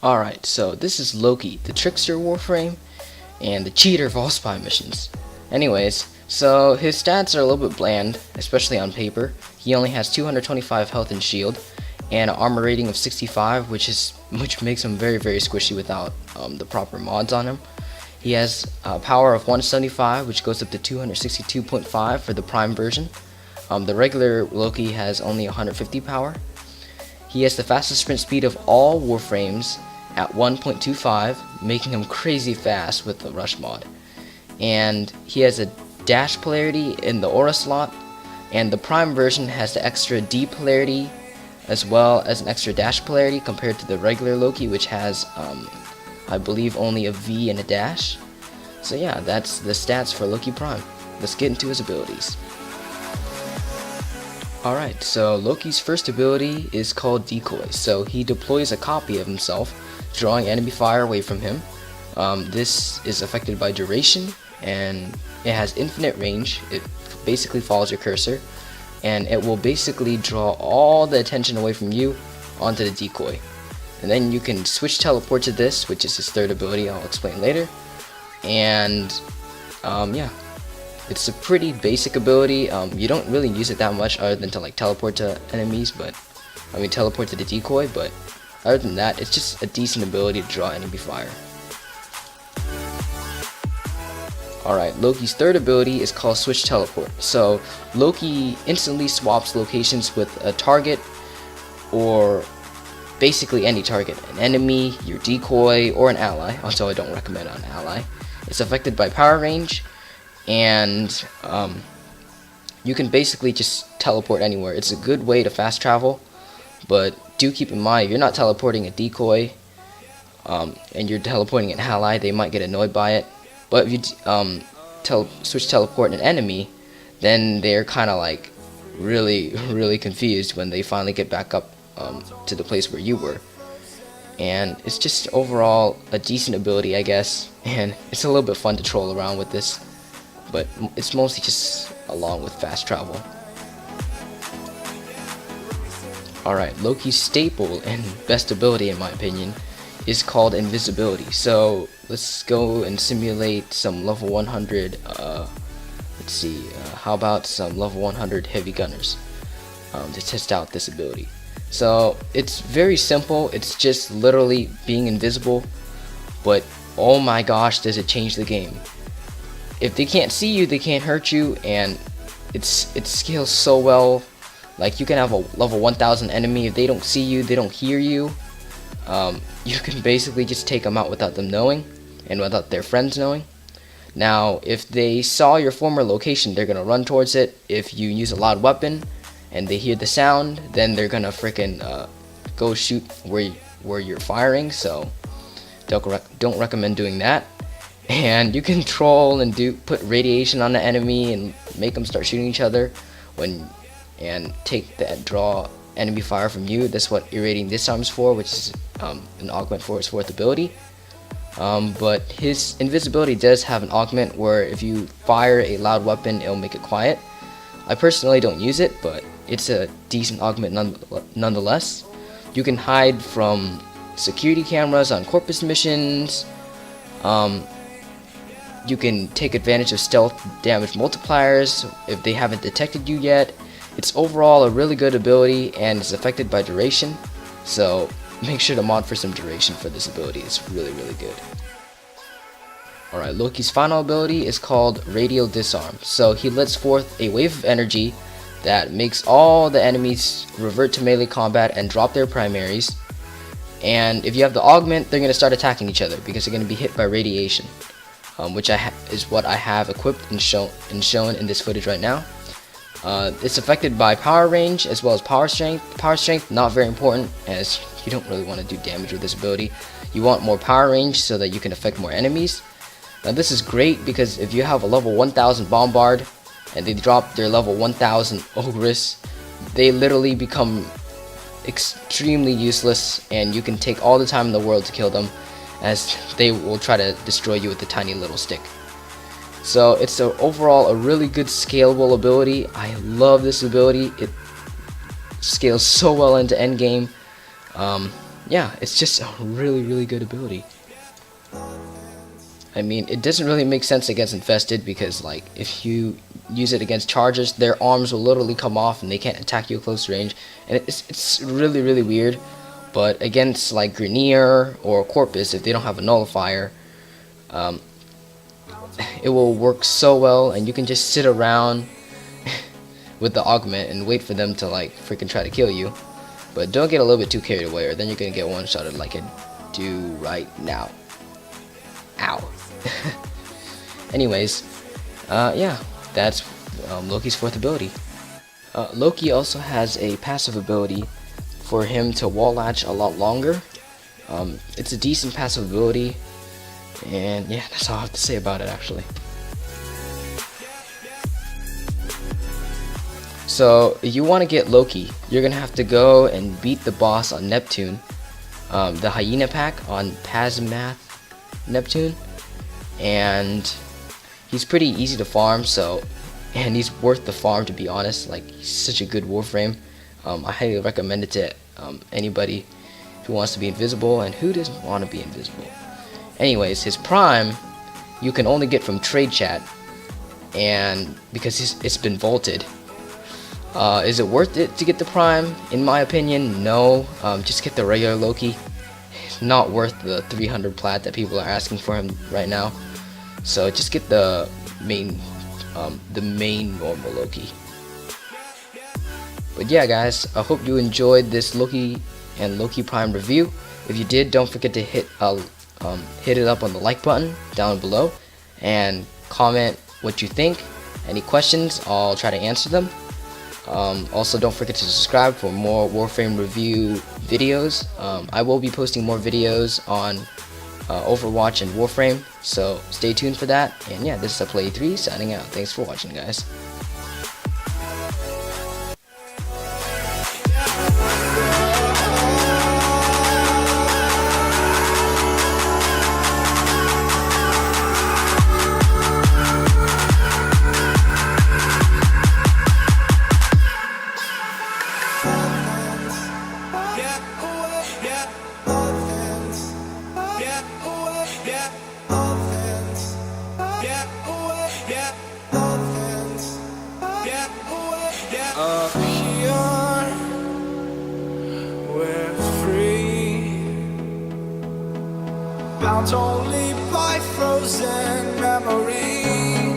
Alright, so this is Loki, the Trickster Warframe, and the cheater of all spy missions. Anyways, so his stats are a little bit bland, especially on paper. He only has 225 health and shield, and an armor rating of 65, which makes him very squishy without the proper mods on him. He has a power of 175, which goes up to 262.5 for the prime version. The regular Loki has only 150 power. He has the fastest sprint speed of all Warframes at 1.25, making him crazy fast with the Rush mod. And he has a dash polarity in the aura slot, and the Prime version has the extra D polarity as well as an extra dash polarity compared to the regular Loki, which has, I believe, only a V and a dash. So yeah, that's the stats for Loki Prime. Let's get into his abilities. Alright, so Loki's first ability is called Decoy. So he deploys a copy of himself, drawing enemy fire away from him. This is affected by duration, and it has infinite range. It basically follows your cursor, and it will basically draw all the attention away from you onto the decoy. And then you can switch teleport to this, which is his third ability. I'll explain later. And yeah. It's a pretty basic ability. You don't really use it that much other than to like teleport to enemies, teleport to the decoy, but other than that, it's just a decent ability to draw enemy fire. Alright, Loki's third ability is called Switch Teleport. So Loki instantly swaps locations with a target, or basically any target, an enemy, your decoy, or an ally, although I don't recommend an ally. It's affected by power range, and you can basically just teleport anywhere. It's a good way to fast travel, but do keep in mind, if you're not teleporting a decoy and you're teleporting an ally, they might get annoyed by it. But if you switch teleport an enemy, then they're kind of like really confused when they finally get back up to the place where you were. And it's just overall a decent ability, I guess, and it's a little bit fun to troll around with this, but it's mostly just along with fast travel. Alright, Loki's staple and best ability, in my opinion, is called invisibility. So let's go and simulate some level 100, let's see, how about some level 100 heavy gunners to test out this ability. So it's very simple. It's just literally being invisible, but oh my gosh, does it change the game. If they can't see you, they can't hurt you, and it scales so well. Like, you can have a level 1000 enemy. If they don't see you, they don't hear you, you can basically just take them out without them knowing, and without their friends knowing. Now, if they saw your former location, they're gonna run towards it. If you use a loud weapon and they hear the sound, then they're gonna freaking go shoot where you're firing. So don't recommend doing that. And you can troll and put radiation on the enemy and make them start shooting each other and draw enemy fire from you. That's what irradiating disarms for, which is an augment for his fourth ability. But his invisibility does have an augment where if you fire a loud weapon, it'll make it quiet. I personally don't use it, but it's a decent augment nonetheless. You can hide from security cameras on Corpus missions. You can take advantage of stealth damage multipliers if they haven't detected you yet. It's overall a really good ability, and it's affected by duration, so make sure to mod for some duration for this ability. It's really good. Alright, Loki's final ability is called Radial Disarm. So he lets forth a wave of energy that makes all the enemies revert to melee combat and drop their primaries. And if you have the augment, they're going to start attacking each other because they're going to be hit by radiation, which is what I have equipped and shown in this footage right now. It's affected by power range as well as power strength. Power strength, not very important, as you don't really want to do damage with this ability. You want more power range so that you can affect more enemies. Now this is great because if you have a level 1000 Bombard and they drop their level 1000 Ogress, they literally become extremely useless, and you can take all the time in the world to kill them, as they will try to destroy you with a tiny little stick. So it's overall a really good scalable ability. I love this ability. It scales so well into endgame. yeah, it's just a really good ability. I mean, it doesn't really make sense against infested because, like, if you use it against chargers, their arms will literally come off and they can't attack you at close range, and it's really weird. But against like Grenier or Corpus, if they don't have a nullifier, it will work so well, and you can just sit around with the augment and wait for them to like freaking try to kill you. But don't get a little bit too carried away, or then you're gonna get one-shotted like I do right now. Ow. Anyways, yeah, that's Loki's fourth ability. Loki also has a passive ability for him to wall latch a lot longer. It's a decent passive ability, and yeah, that's all I have to say about it actually. So you want to get Loki, you're gonna have to go and beat the boss on Neptune, the Hyena pack on Pazmath Neptune, and he's pretty easy to farm, and he's worth the farm, to be honest. Like, he's such a good Warframe. I highly recommend it to anybody who wants to be invisible, and who doesn't want to be invisible. Anyways, his prime you can only get from trade chat, and because it's been vaulted. Is it worth it to get the prime? In my opinion, no. Just get the regular Loki. It's not worth the 300 plat that people are asking for him right now. So just get the main normal Loki. But yeah, guys, I hope you enjoyed this Loki and Loki Prime review. If you did, don't forget to hit it up on the like button down below and comment what you think. Any questions, I'll try to answer them. Also, don't forget to subscribe for more Warframe review videos. I will be posting more videos on Overwatch and Warframe, so stay tuned for that. And yeah, this is Play3 signing out. Thanks for watching, guys. Up here, we're free, bound only by frozen memories.